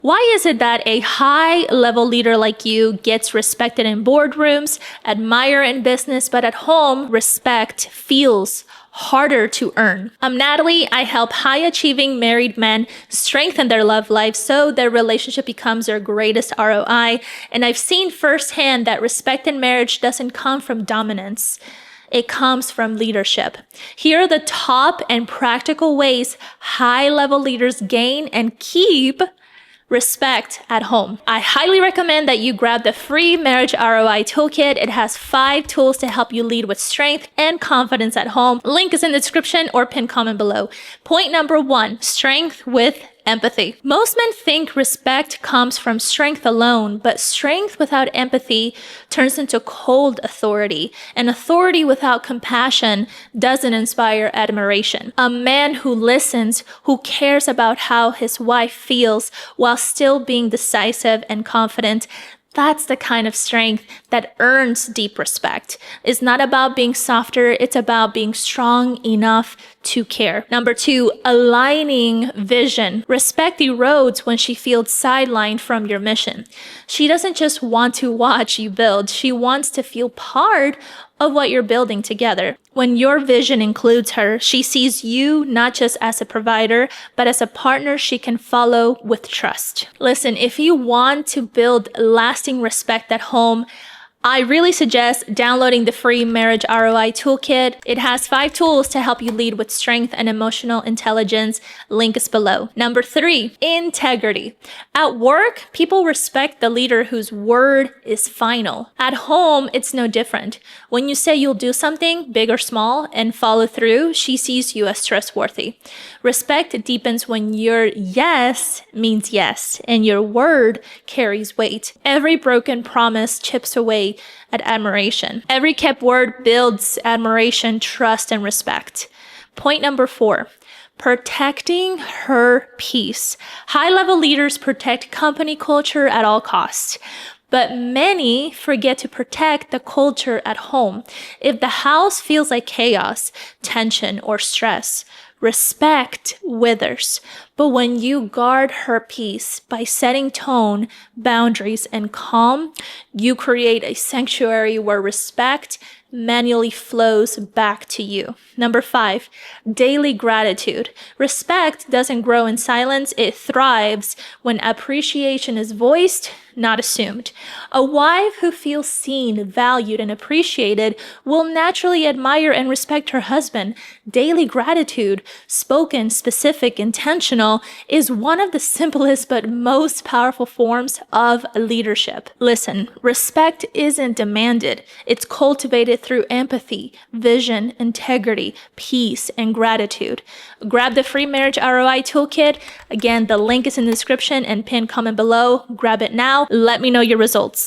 Why is it that a high-level leader like you gets respected in boardrooms, admired in business, but at home, respect feels harder to earn? I'm Natalie. I help high-achieving married men strengthen their love life so their relationship becomes their greatest ROI. And I've seen firsthand that respect in marriage doesn't come from dominance. It comes from leadership. Here are the top and practical ways high-level leaders gain and keep respect at home. I highly recommend that you grab the free Marriage ROI Toolkit. It has 5 tools to help you lead with strength and confidence at home. Link is in the description or pinned comment below. Point number 1, strength with empathy. Most men think respect comes from strength alone, but strength without empathy turns into cold authority, and authority without compassion doesn't inspire admiration. A man who listens, who cares about how his wife feels while still being decisive and confident, that's the kind of strength that earns deep respect. It's not about being softer, it's about being strong enough to care. Number 2, aligning vision. Respect erodes when she feels sidelined from your mission. She doesn't just want to watch you build, she wants to feel part of what you're building together. When your vision includes her, she sees you not just as a provider, but as a partner she can follow with trust. Listen, if you want to build lasting respect at home, I really suggest downloading the free Marriage ROI Toolkit. It has 5 tools to help you lead with strength and emotional intelligence. Link is below. Number 3, integrity. At work, people respect the leader whose word is final. At home, it's no different. When you say you'll do something, big or small, and follow through, she sees you as trustworthy. Respect deepens when your yes means yes, and your word carries weight. Every broken promise chips away at admiration. Every kept word builds admiration, trust, and respect. Point number 4, protecting her peace. High-level leaders protect company culture at all costs, but many forget to protect the culture at home. If the house feels like chaos, tension, or stress, respect withers. But when you guard her peace by setting tone, boundaries, and calm, you create a sanctuary where respect manually flows back to you. Number 5, daily gratitude. Respect doesn't grow in silence, it thrives when appreciation is voiced, not assumed. A wife who feels seen, valued, and appreciated will naturally admire and respect her husband. Daily gratitude, spoken, specific, intentional, is one of the simplest but most powerful forms of leadership. Listen, respect isn't demanded. It's cultivated through empathy, vision, integrity, peace, and gratitude. Grab the free Marriage ROI Toolkit. Again, the link is in the description and pinned comment below. Grab it now. Let me know your results.